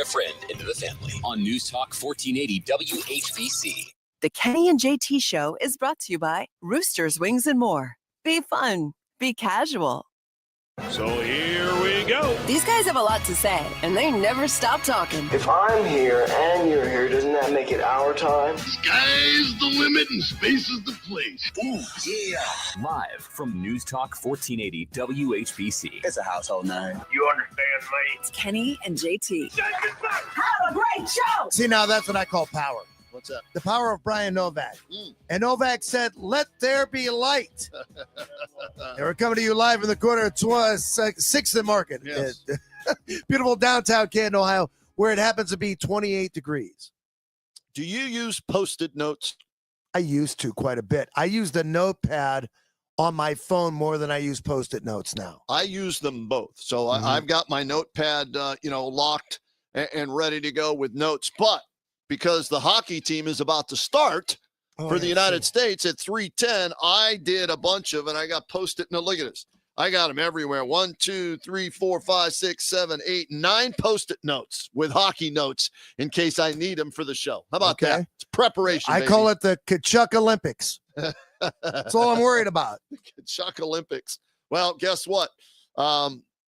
A friend into the family on News Talk 1480 WHBC. The Kenny and JT Show is brought to you by Rooster's Wings and More. Be fun. Be casual. So here we go. These guys have a lot to say, and they never stop talking. If I'm here and you're here, doesn't that make it our time? Sky's the limit and space is the place. Ooh, yeah. Live from News Talk 1480 WHBC. It's a household name. You understand me? It's Kenny and JT. Have a great show! See, now that's what I call power. What's that? The power of Brian Novak. And Novak said, let there be light. And we're coming to you live in the corner of 6th and Market. Yes. Beautiful downtown Canton, Ohio, where it happens to be 28 degrees. Do you use Post-it notes? I used to quite a bit. I use the notepad on my phone more than I use Post-it notes now. I use them both. So I've got my notepad, locked and ready to go with notes. But because the hockey team is about to start for the United States at 3:10, I did a bunch of, and I got Post-it. No, look at this. I got them everywhere. 1, 2, 3, 4, 5, 6, 7, 8, 9 Post-it notes with hockey notes in case I need them for the show. How about that? It's preparation. I call it the Kachuk Olympics. That's all I'm worried about. Kachuk Olympics. Well, guess what?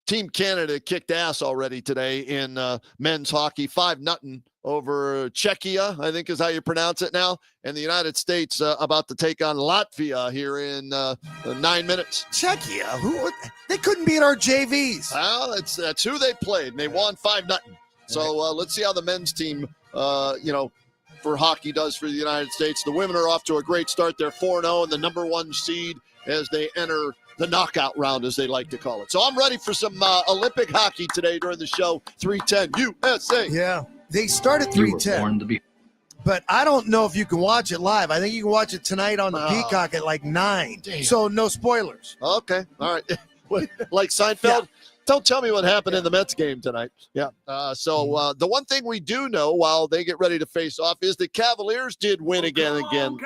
Team Canada kicked ass already today in men's hockey, 5-0 over Czechia, I think is how you pronounce it now. And the United States about to take on Latvia here in 9 minutes. Czechia? Who? They couldn't beat our JVs. Well, that's who they played, and they won 5-0. So let's see how the men's team, for hockey does for the United States. The women are off to a great start. They're 4-0 and the number 1 seed as they enter the knockout round, as they like to call it. So I'm ready for some Olympic hockey today during the show. 3:10 USA. Yeah, they start at 3:10. But I don't know if you can watch it live. I think you can watch it tonight on the Peacock at like 9. Damn. So no spoilers. Okay. All right. Like Seinfeld? Yeah. Don't tell me what happened in the Mets game tonight. Yeah. So the one thing we do know while they get ready to face off is the Cavaliers did win again. You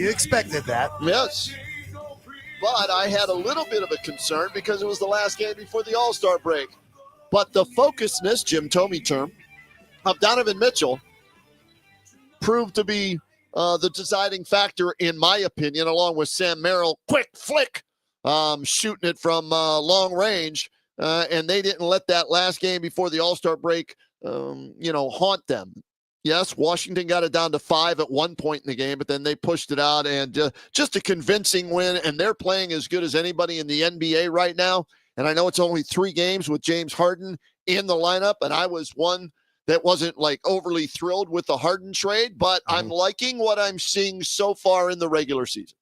expected that. Yes. But I had a little bit of a concern because it was the last game before the All-Star break. But the focusedness, Jim Thome term, of Donovan Mitchell proved to be the deciding factor, in my opinion, along with Sam Merrill. Quick flick. Shooting it from long range, and they didn't let that last game before the All-Star break, haunt them. Yes, Washington got it down to 5 at one point in the game, but then they pushed it out, and just a convincing win, and they're playing as good as anybody in the NBA right now. And I know it's only 3 games with James Harden in the lineup, and I was one that wasn't like overly thrilled with the Harden trade, but I'm liking what I'm seeing so far in the regular season.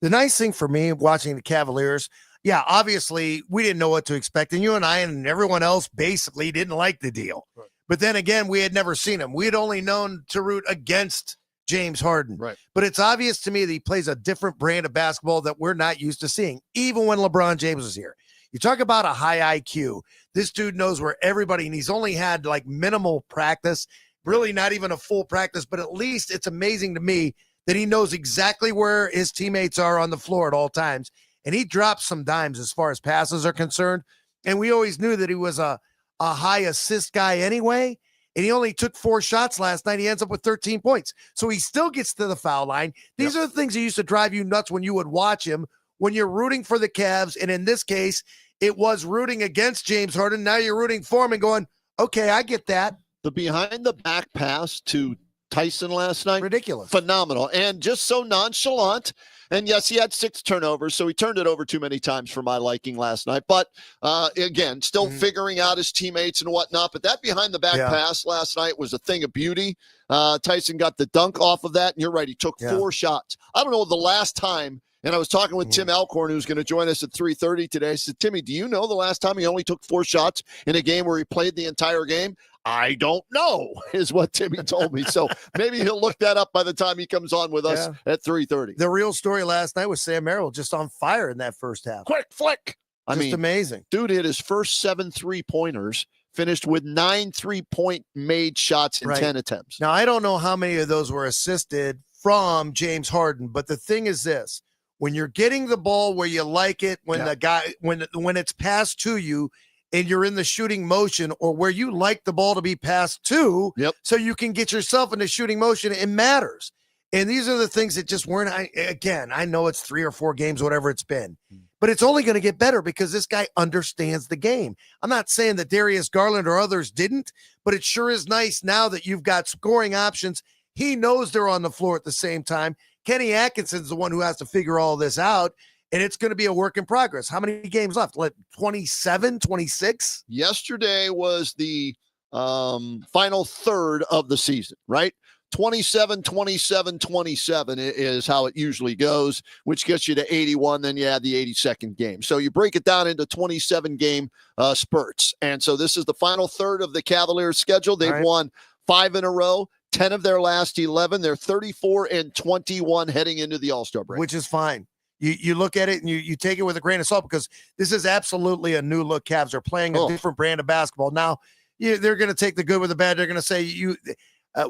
The nice thing for me watching the Cavaliers, obviously we didn't know what to expect. And you and I and everyone else basically didn't like the deal. Right. But then again, we had never seen him. We had only known to root against James Harden. Right. But it's obvious to me that he plays a different brand of basketball that we're not used to seeing, even when LeBron James was here. You talk about a high IQ. This dude knows where everybody, and he's only had like minimal practice, really not even a full practice, but at least it's amazing to me that he knows exactly where his teammates are on the floor at all times. And he drops some dimes as far as passes are concerned. And we always knew that he was a high assist guy anyway. And he only took 4 shots last night. He ends up with 13 points. So he still gets to the foul line. These are the things that used to drive you nuts when you would watch him, when you're rooting for the Cavs. And in this case, it was rooting against James Harden. Now you're rooting for him and going, okay, I get that. The behind the back pass to Tyson last night. Ridiculous. Phenomenal. And just so nonchalant. And yes, he had 6 turnovers, so he turned it over too many times for my liking last night. But again, still figuring out his teammates and whatnot. But that behind the back pass last night was a thing of beauty. Tyson got the dunk off of that. And you're right, he took 4 shots. I don't know the last time. And I was talking with Tim Alcorn, who's going to join us at 3:30 today. I said, Timmy, do you know the last time he only took 4 shots in a game where he played the entire game? I don't know, is what Timmy told me. So maybe he'll look that up by the time he comes on with us at 3:30. The real story last night was Sam Merrill just on fire in that first half. Quick flick. I mean, amazing. Dude hit his first 7 3-pointers, finished with 9 3-point made shots in 10 attempts. Now, I don't know how many of those were assisted from James Harden, but the thing is this. When you're getting the ball where you like it, when the guy, when it's passed to you, and you're in the shooting motion or where you like the ball to be passed to, so you can get yourself into shooting motion, it matters. And these are the things that just weren't. I know it's 3 or 4 games, whatever it's been, but it's only going to get better because this guy understands the game. I'm not saying that Darius Garland or others didn't, but it sure is nice now that you've got scoring options. He knows they're on the floor at the same time. Kenny Atkinson's the one who has to figure all this out, and it's going to be a work in progress. How many games left? 27, 26? Yesterday was the final third of the season, right? 27, 27, 27 is how it usually goes, which gets you to 81. Then you add the 82nd game. So you break it down into 27 game spurts. And so this is the final third of the Cavaliers schedule. They've won 5 in a row, 10 of their last 11. They're 34-21 heading into the All-Star break. Which is fine. You look at it and you take it with a grain of salt because this is absolutely a new look. Cavs are playing a different brand of basketball. Now, they're going to take the good with the bad. They're going to say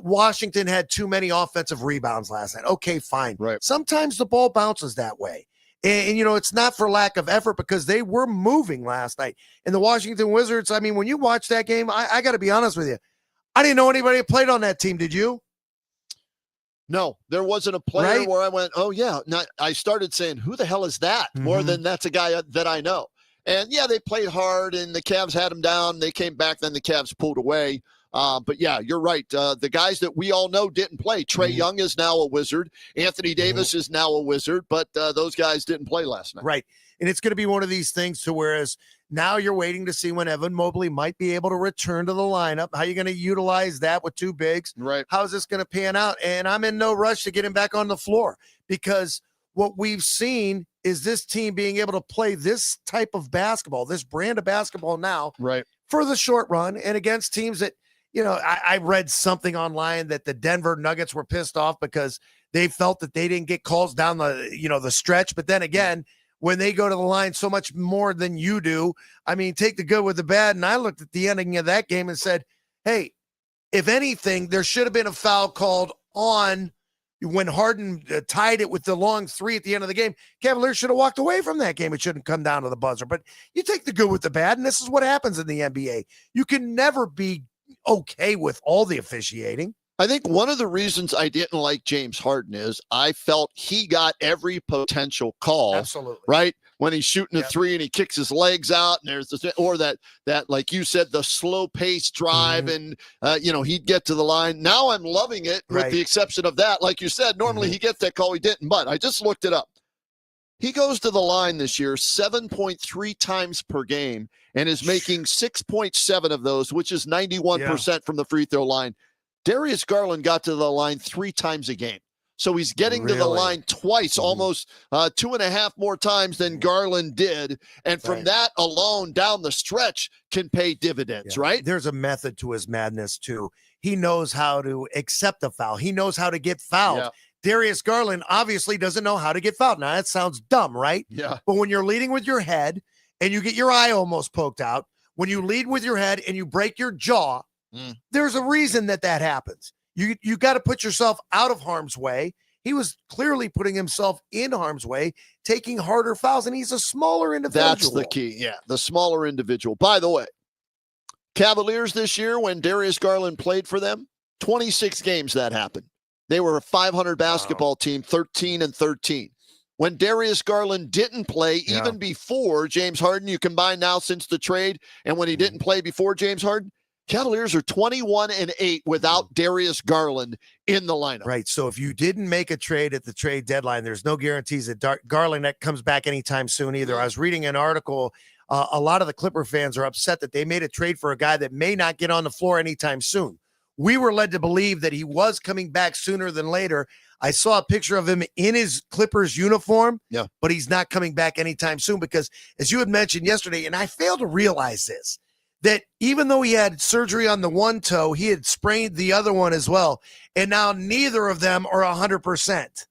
Washington had too many offensive rebounds last night. Okay, fine. Right. Sometimes the ball bounces that way. And it's not for lack of effort because they were moving last night. And the Washington Wizards, I mean, when you watch that game, I got to be honest with you. I didn't know anybody that played on that team. Did you? No, there wasn't a player where I went, oh, yeah. I started saying, who the hell is that? More than that's a guy that I know. And, they played hard, and the Cavs had them down. They came back, then the Cavs pulled away. But, you're right. The guys that we all know didn't play. Trae Young is now a Wizard. Anthony Davis is now a Wizard. But those guys didn't play last night. Right. And it's going to be one of these things to whereas now you're waiting to see when Evan Mobley might be able to return to the lineup. How are you going to utilize that with 2 bigs? Right. How is this going to pan out? And I'm in no rush to get him back on the floor because what we've seen is this team being able to play this type of basketball, this brand of basketball now for the short run and against teams that, I read something online that the Denver Nuggets were pissed off because they felt that they didn't get calls down the stretch. But then again, when they go to the line so much more than you do, I mean, take the good with the bad. And I looked at the ending of that game and said, hey, if anything, there should have been a foul called on when Harden tied it with the long 3 at the end of the game. Cavaliers should have walked away from that game. It shouldn't come down to the buzzer. But you take the good with the bad, and this is what happens in the NBA. You can never be okay with all the officiating. I think one of the reasons I didn't like James Harden is I felt he got every potential call. Absolutely. Right? When he's shooting a 3 and he kicks his legs out and there's this, or that, like you said, the slow pace drive and, he'd get to the line. Now I'm loving it with the exception of that. Like you said, normally he gets that call. He didn't, but I just looked it up. He goes to the line this year 7.3 times per game and is making 6.7 of those, which is 91% from the free throw line. Darius Garland got to the line 3 times a game. So he's getting to the line twice, almost 2.5 more times than Garland did. And from that alone down the stretch can pay dividends, right? There's a method to his madness, too. He knows how to accept a foul. He knows how to get fouled. Yeah. Darius Garland obviously doesn't know how to get fouled. Now, that sounds dumb, right? Yeah. But when you're leading with your head and you get your eye almost poked out, when you lead with your head and you break your jaw, there's a reason that happens. You got to put yourself out of harm's way. He was clearly putting himself in harm's way, taking harder fouls, and he's a smaller individual. That's the key, the smaller individual. By the way, Cavaliers this year, when Darius Garland played for them, 26 games that happened. They were a 500 basketball team, 13-13. When Darius Garland didn't play, even before James Harden, you combine now since the trade, and when he didn't play before James Harden, Cavaliers are 21-8 without Darius Garland in the lineup. Right. So if you didn't make a trade at the trade deadline, there's no guarantees that Garland that comes back anytime soon either. I was reading an article. A lot of the Clipper fans are upset that they made a trade for a guy that may not get on the floor anytime soon. We were led to believe that he was coming back sooner than later. I saw a picture of him in his Clippers uniform, but he's not coming back anytime soon because, as you had mentioned yesterday, and I failed to realize this, that even though he had surgery on the one toe, he had sprained the other one as well. And now neither of them are 100%. It's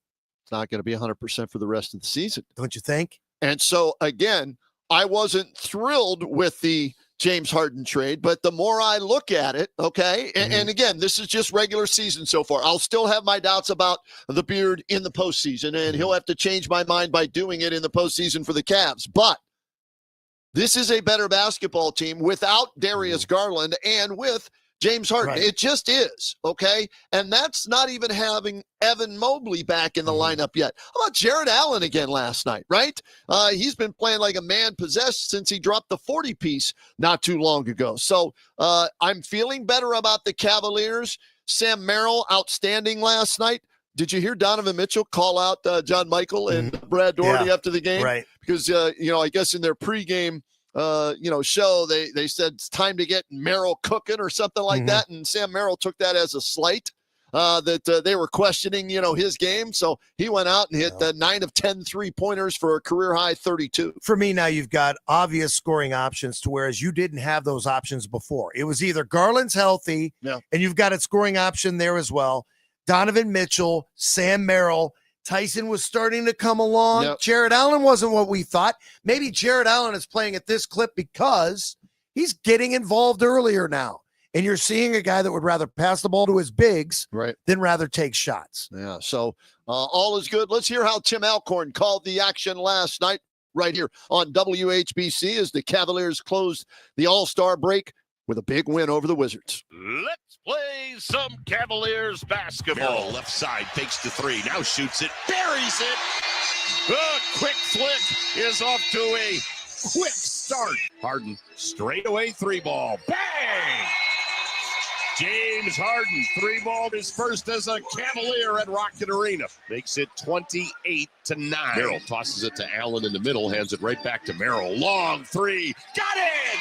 not going to be 100% for the rest of the season. Don't you think? And so, again, I wasn't thrilled with the James Harden trade, but the more I look at it, and again, this is just regular season so far. I'll still have my doubts about the Beard in the postseason, and he'll have to change my mind by doing it in the postseason for the Cavs. But This is a better basketball team without Darius Garland and with James Harden. Right. It just is, okay? And that's not even having Evan Mobley back in the lineup yet. How about Jared Allen again last night, right? He's been playing like a man possessed since he dropped the 40-piece not too long ago. So I'm feeling better about the Cavaliers. Sam Merrill, outstanding last night. Did you hear Donovan Mitchell call out John Michael and Brad Daugherty after the game? Right. Because, I guess in their pregame, show, they said it's time to get Merrill cooking or something like that. And Sam Merrill took that as a slight that they were questioning, his game. So he went out and hit 9 of 10 3-pointers for a career-high 32. For me now, you've got obvious scoring options to whereas you didn't have those options before. It was either Garland's healthy, and you've got a scoring option there as well. Donovan Mitchell, Sam Merrill, Tyson was starting to come along. Yep. Jared Allen wasn't what we thought. Maybe Jared Allen is playing at this clip because he's getting involved earlier now. And you're seeing a guy that would rather pass the ball to his bigs than rather take shots. Yeah, so all is good. Let's hear how Tim Alcorn called the action last night right here on WHBC as the Cavaliers closed the All-Star break with a big win over the Wizards. Let's play some Cavaliers basketball. Merrill, left side, fakes the three, now shoots it, buries it. A quick flick is off to a quick start. Harden, straight away three ball. Bang! James Harden, three-balled his first as a Cavalier at Rocket Arena. Makes it 28-9. Merrill tosses it to Allen in the middle, hands it right back to Merrill. Long three, Got it!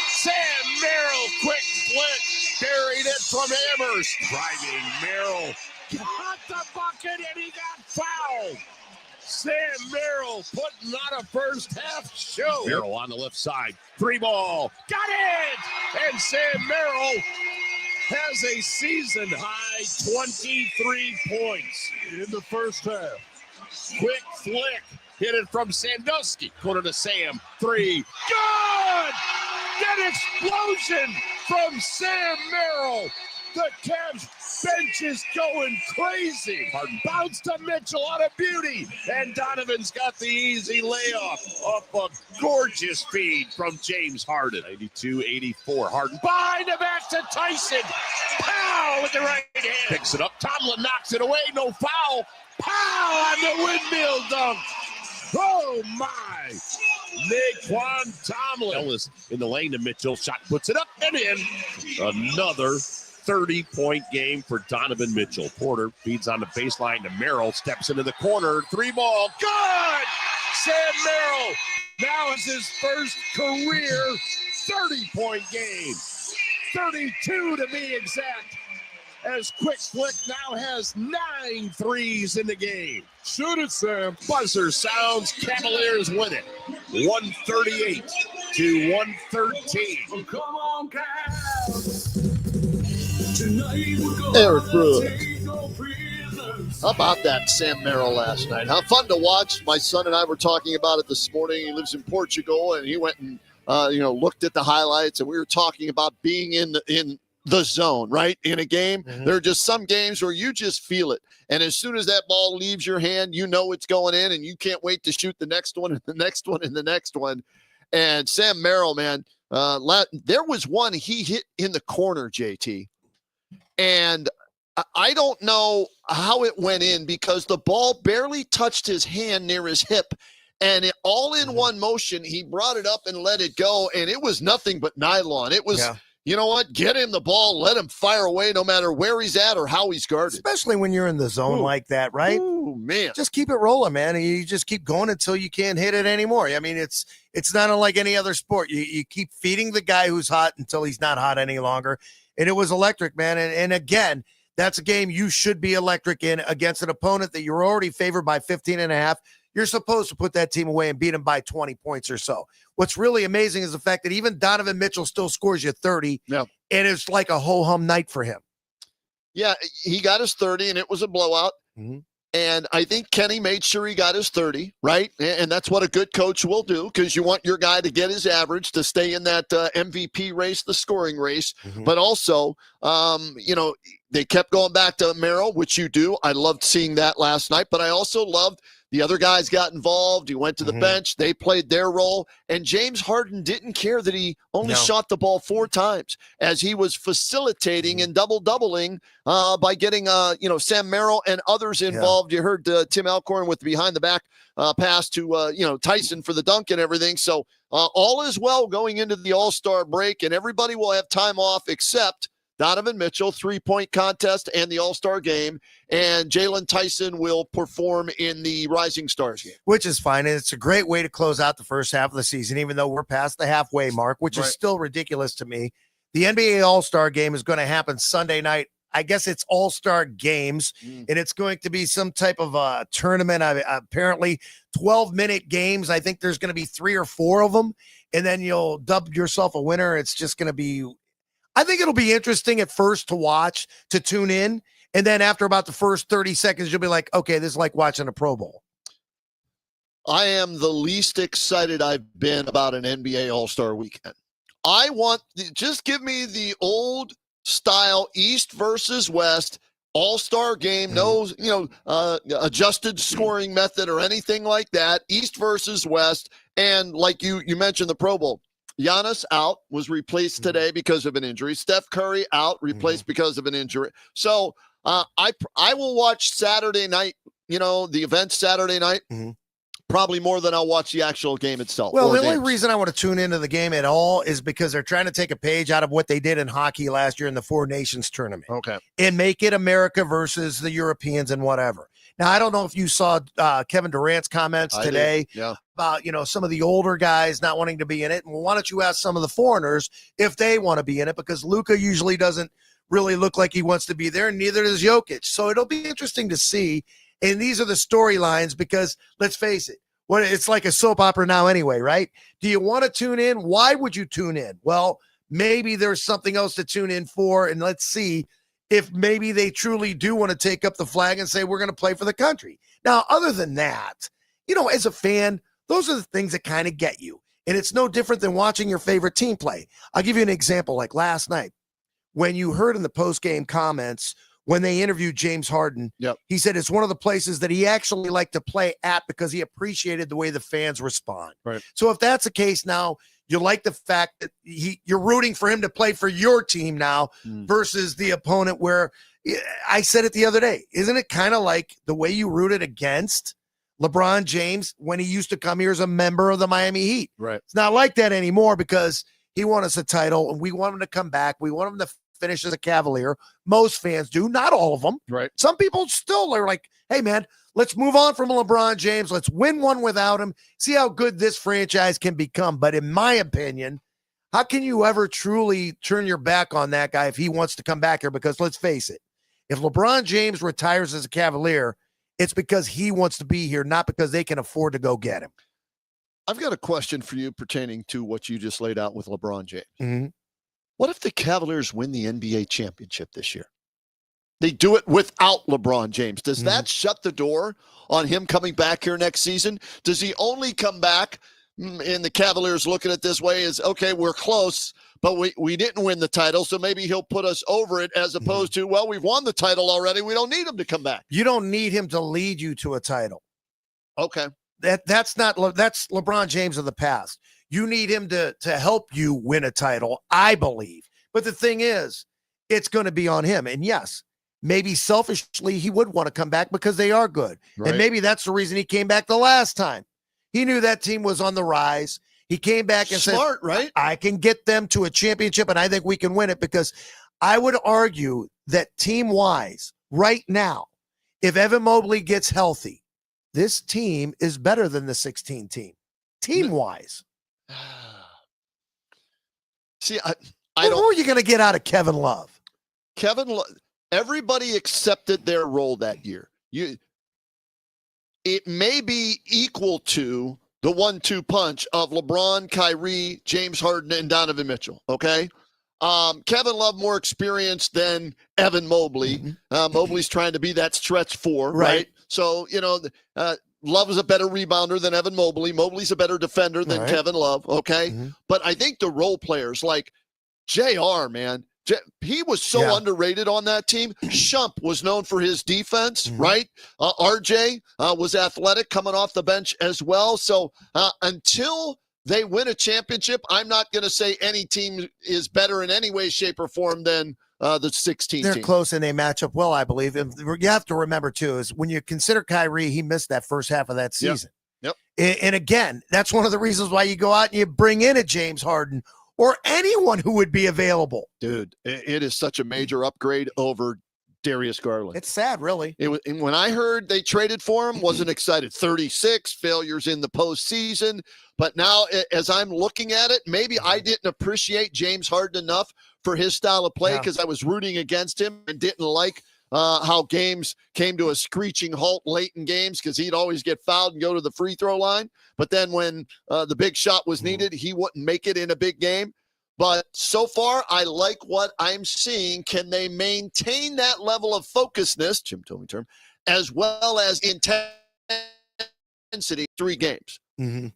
Sam Merrill, quick flick, buried it from Amherst. Driving Merrill, got the bucket and he got fouled. Sam Merrill putting on a first half show. Merrill on the left side, three ball. Got it! And Sam Merrill has a season high 23 points in the first half. Quick flick, hit it from Sandusky. Corner to Sam, three. Good! That explosion from Sam Merrill. The Cavs bench is going crazy. Harden bounced to Mitchell on a beauty. And Donovan's got the easy layup off a gorgeous feed from James Harden. 92-84. Harden Behind the back to Tyson. Pow with the right hand. picks it up. Tomlin knocks it away. No foul. Pow on the windmill dunk. Oh, my. Naquan Tomlin. Ellis in the lane to Mitchell. Shot puts it up and in. Another 30-point game for Donovan Mitchell. Porter feeds on the baseline to Merrill. Steps into the corner. Three ball. Good! Sam Merrill now is his first career 30-point game. 32 to be exact. As Quick Flick now has 9 threes in the game. Shoot it, Sam. Buzzer sounds. Cavaliers win it. 138 to 113. Oh, come on, Cavs. Tonight we're going Eric Brewer. take no prisoners. How about that Sam Merrill last night? How fun to watch. My son and I were talking about it this morning. He lives in Portugal, and he went and looked at the highlights, and we were talking about being in the zone, right? In a game, there are just some games where you just feel it. And as soon as that ball leaves your hand, you know it's going in, and you can't wait to shoot the next one and the next one and the next one. And Sam Merrill, man, there was one he hit in the corner, JT. And I don't know how it went in because the ball barely touched his hand near his hip. And all in one motion, he brought it up and let it go. And it was nothing but nylon. It was, you know what? Get him the ball. Let him fire away no matter where he's at or how he's guarded. Especially when you're in the zone like that, right? Ooh, man. Just keep it rolling, man. And you just keep going until you can't hit it anymore. I mean, it's not unlike any other sport. You keep feeding the guy who's hot until he's not hot any longer. And it was electric, man. And again, that's a game you should be electric in against an opponent that you're already favored by 15.5. You're supposed to put that team away and beat them by 20 points or so. What's really amazing is the fact that even Donovan Mitchell still scores you 30, and it's like a ho-hum night for him. Yeah, he got his 30, and it was a blowout. And I think Kenny made sure he got his 30, right? And that's what a good coach will do because you want your guy to get his average to stay in that MVP race, the scoring race. But also, they kept going back to Merrill, which you do. I loved seeing that last night. But I also loved The other guys got involved. He went to the bench. They played their role. And James Harden didn't care that he only shot the ball 4 times as he was facilitating and double-doubling by getting, Sam Merrill and others involved. You heard Tim Alcorn with the behind-the-back pass to, Tyson for the dunk and everything. So all is well going into the All-Star break, and everybody will have time off except Donovan Mitchell, 3-point contest and the All-Star game, and Jalen Tyson will perform in the Rising Stars game. Which is fine, and it's a great way to close out the first half of the season, even though we're past the halfway mark, which is still ridiculous to me. The NBA All-Star game is going to happen Sunday night. I guess it's All-Star Games, and it's going to be some type of a tournament. Apparently 12-minute games. I think there's going to be 3 or 4 of them, and then you'll dub yourself a winner. It's just going to be – I think it'll be interesting at first to watch, to tune in, and then after about the first 30 seconds, you'll be like, okay, this is like watching a Pro Bowl. I am the least excited I've been about an NBA All-Star weekend. I want – just give me the old – style East versus West All-Star game, no, adjusted scoring method or anything like that. East versus West, and like you mentioned, the Pro Bowl. Giannis out, was replaced today because of an injury. Steph Curry out, replaced because of an injury. So I will watch Saturday night. The event Saturday night. Probably more than I'll watch the actual game itself. Well, the only reason I want to tune into the game at all is because they're trying to take a page out of what they did in hockey last year in the Four Nations tournament. Okay. And make it America versus the Europeans and whatever. Now, I don't know if you saw Kevin Durant's comments today about, some of the older guys not wanting to be in it. And why don't you ask some of the foreigners if they want to be in it? Because Luka usually doesn't really look like he wants to be there, and neither does Jokic. So it'll be interesting to see. And these are the storylines because, let's face it, it's like a soap opera now anyway, right? Do you want to tune in? Why would you tune in? Well, maybe there's something else to tune in for, and let's see if maybe they truly do want to take up the flag and say, we're going to play for the country. Now, other than that, as a fan, those are the things that kind of get you. And it's no different than watching your favorite team play. I'll give you an example, like last night, when you heard in the post-game comments when they interviewed James Harden, he said it's one of the places that he actually liked to play at because he appreciated the way the fans respond. Right. So if that's the case now, you like the fact that you're rooting for him to play for your team now versus the opponent where I said it the other day. Isn't it kind of like the way you rooted against LeBron James when he used to come here as a member of the Miami Heat? Right. It's not like that anymore because he won us a title and we want him to come back. We want him to finish as a Cavalier. Most fans do, not all of them. Right. Some people still are like, hey, man, let's move on from LeBron James. Let's win one without him. See how good this franchise can become. But in my opinion, how can you ever truly turn your back on that guy if he wants to come back here? Because let's face it, if LeBron James retires as a Cavalier, it's because he wants to be here, not because they can afford to go get him. I've got a question for you pertaining to what you just laid out with LeBron James. Mm-hmm. What if the Cavaliers win the NBA championship this year? They do it without LeBron James. Does that shut the door on him coming back here next season? Does he only come back, and the Cavaliers look at it this way, as, okay, we're close, but we didn't win the title, so maybe he'll put us over it, as opposed to, well, we've won the title already. We don't need him to come back. You don't need him to lead you to a title. Okay. That's LeBron James of the past. You need him to help you win a title, I believe. But the thing is, it's going to be on him. And yes, maybe selfishly he would want to come back because they are good. Right. And maybe that's the reason he came back the last time. He knew that team was on the rise. He came back and said, right? I can get them to a championship, and I think we can win it, because I would argue that team-wise, right now, if Evan Mobley gets healthy, this team is better than the 16 team, team-wise. See, what more are you going to get out of Kevin Love? Everybody accepted their role that year. It may be equal to the 1-2 punch of LeBron, Kyrie, James Harden, and Donovan Mitchell, okay? Kevin Love more experienced than Evan Mobley. Mobley's trying to be that stretch four, right? So, Love is a better rebounder than Evan Mobley. Mobley's a better defender than Kevin Love, okay? But I think the role players like JR, man, He was so underrated on that team. Shump was known for his defense, right? RJ was athletic coming off the bench as well. So until they win a championship, I'm not going to say any team is better in any way, shape, or form than the 16 They're team. close and they match up well, I believe. And you have to remember, too, is when you consider Kyrie, he missed that first half of that season. Yep. And again, that's one of the reasons why you go out and you bring in a James Harden or anyone who would be available. Dude, it is such a major upgrade over Darius Garland. It's sad, really. And when I heard they traded for him, wasn't excited. 36 failures in the postseason. But now, as I'm looking at it, maybe I didn't appreciate James Harden enough for his style of play because I was rooting against him and didn't like how games came to a screeching halt late in games because he'd always get fouled and go to the free throw line. But then when the big shot was needed, he wouldn't make it in a big game. But so far, I like what I'm seeing. Can they maintain that level of focusness, Jim Tomey term, as well as intensity 3 games?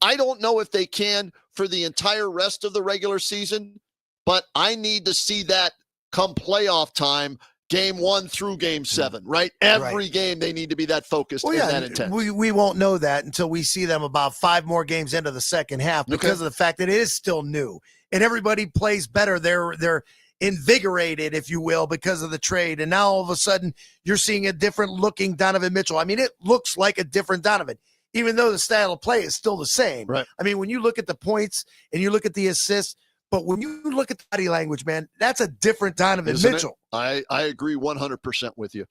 I don't know if they can for the entire rest of the regular season, but I need to see that come playoff time, game 1 through game 7, right? Every game they need to be that focused and that intense. We won't know that until we see them about 5 more games into the second half because of the fact that it is still new and everybody plays better. They're invigorated, if you will, because of the trade. And now all of a sudden you're seeing a different looking Donovan Mitchell. I mean, it looks like a different Donovan, even though the style of play is still the same. Right. I mean, when you look at the points and you look at the assists, but when you look at the body language, man, that's a different Donovan Mitchell. I agree 100% with you.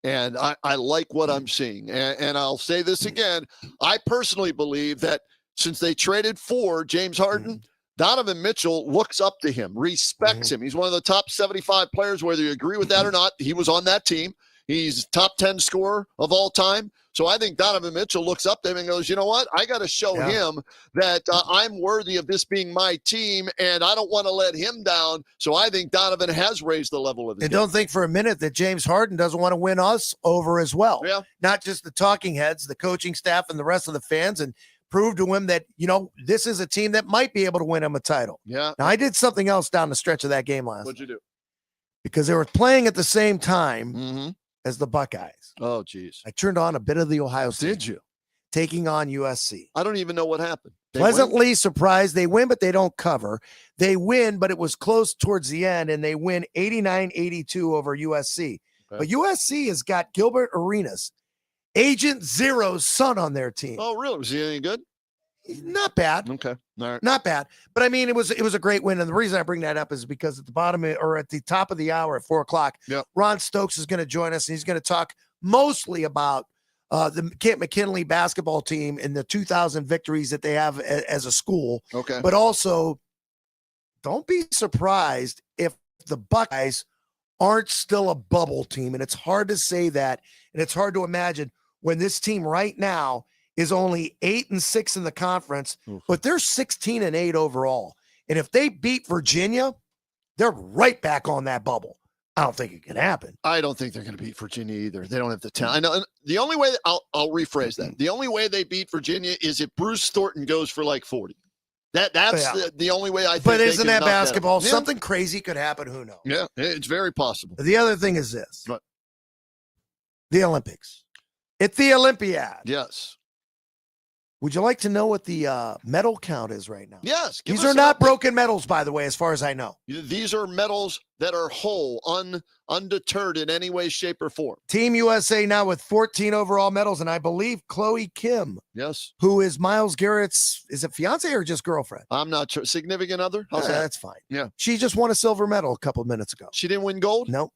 And I like what I'm seeing. And I'll say this again. I personally believe that since they traded for James Harden, Donovan Mitchell looks up to him, respects him. He's one of the top 75 players, whether you agree with that or not. He was on that team. He's top 10 scorer of all time. So I think Donovan Mitchell looks up to him and goes, you know what? I got to show him that I'm worthy of this being my team, and I don't want to let him down. So I think Donovan has raised the level of his game. Don't think for a minute that James Harden doesn't want to win us over as well. Yeah. Not just the talking heads, the coaching staff, and the rest of the fans, and prove to him that, this is a team that might be able to win him a title. Yeah. Now, I did something else down the stretch of that game last What'd you do? because they were playing at the same time as the Buckeyes. Oh, geez. I turned on a bit of the Ohio State. Did you? Taking on USC. I don't even know what happened. Pleasantly surprised. They win, but they don't cover. They win, but it was close towards the end, and they win 89-82 over USC. Okay. But USC has got Gilbert Arenas, Agent Zero's son, on their team. Oh, really? Was he any good? Not bad. Okay. All right. Not bad. But I mean, it was a great win. And the reason I bring that up is because at the bottom or at the top of the hour at 4:00, Ron Stokes is going to join us, and he's going to talk mostly about the Kent McKinley basketball team and the 2,000 victories that they have as a school. Okay. But also, don't be surprised if the Buckeyes aren't still a bubble team. And it's hard to say that, and it's hard to imagine when this team right now is only 8-6 in the conference, but they're 16-8 overall. And if they beat Virginia, they're right back on that bubble. I don't think it can happen. I don't think they're going to beat Virginia either. They don't have the talent. I know the only way I'll rephrase that. The only way they beat Virginia is if Bruce Thornton goes for like 40. That's the only way I think. But isn't that basketball? Yeah. Something crazy could happen. Who knows? Yeah, it's very possible. The other thing is this: Right. The Olympics. It's the Olympiad. Yes. Would you like to know what the medal count is right now? Yes. These are not broken medals, by the way, as far as I know. These are medals that are whole, undeterred in any way, shape, or form. Team USA now with 14 overall medals, and I believe Chloe Kim, yes, who is Myles Garrett's, is it fiance or just girlfriend? I'm not sure. Significant other? How's that? That's fine. Yeah. She just won a silver medal a couple of minutes ago. She didn't win gold? Nope.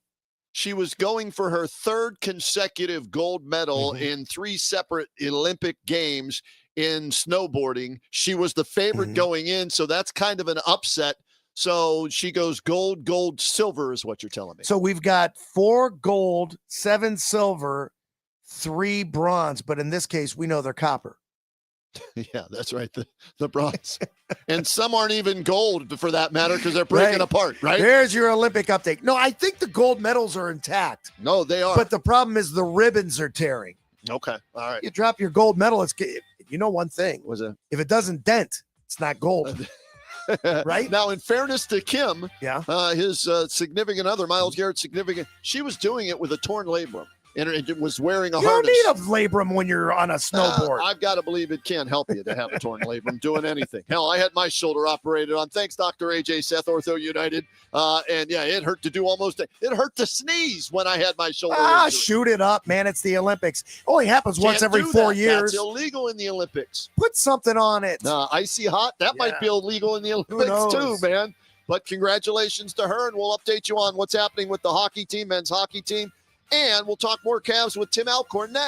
She was going for her 3rd consecutive gold medal in 3 separate Olympic games in snowboarding. She was the favorite going in, so that's kind of an upset. So she goes gold, gold, silver is what you're telling me. So we've got 4 gold, 7 silver, 3 bronze, but in this case, we know they're copper. Yeah, that's right. The bronze. And some aren't even gold for that matter because they're breaking apart, right? There's your Olympic update. No, I think the gold medals are intact. No, they are. But the problem is the ribbons are tearing. Okay. All right. You drop your gold medal, you know one thing. Was it? If it doesn't dent, it's not gold. Right? Now, in fairness to Kim, Yeah. his significant other, Miles Garrett's significant, she was doing it with a torn labrum. And it was wearing a You don't harness. need a labrum when you're on a snowboard. I've got to believe it can help you to have a torn labrum doing anything. Hell, I had my shoulder operated on. Thanks, Dr. AJ Seth, Ortho United. And yeah, it hurt to do it hurt to sneeze when I had my shoulder injury. Shoot it up, man. It's the Olympics. Only happens once Can't every do 4 that. years. That's illegal in the Olympics. Put something on it. Icy hot, that might be illegal in the Olympics too, man. But congratulations to her, and we'll update you on what's happening with the hockey team, men's hockey team. And we'll talk more Cavs with Tim Alcorn next.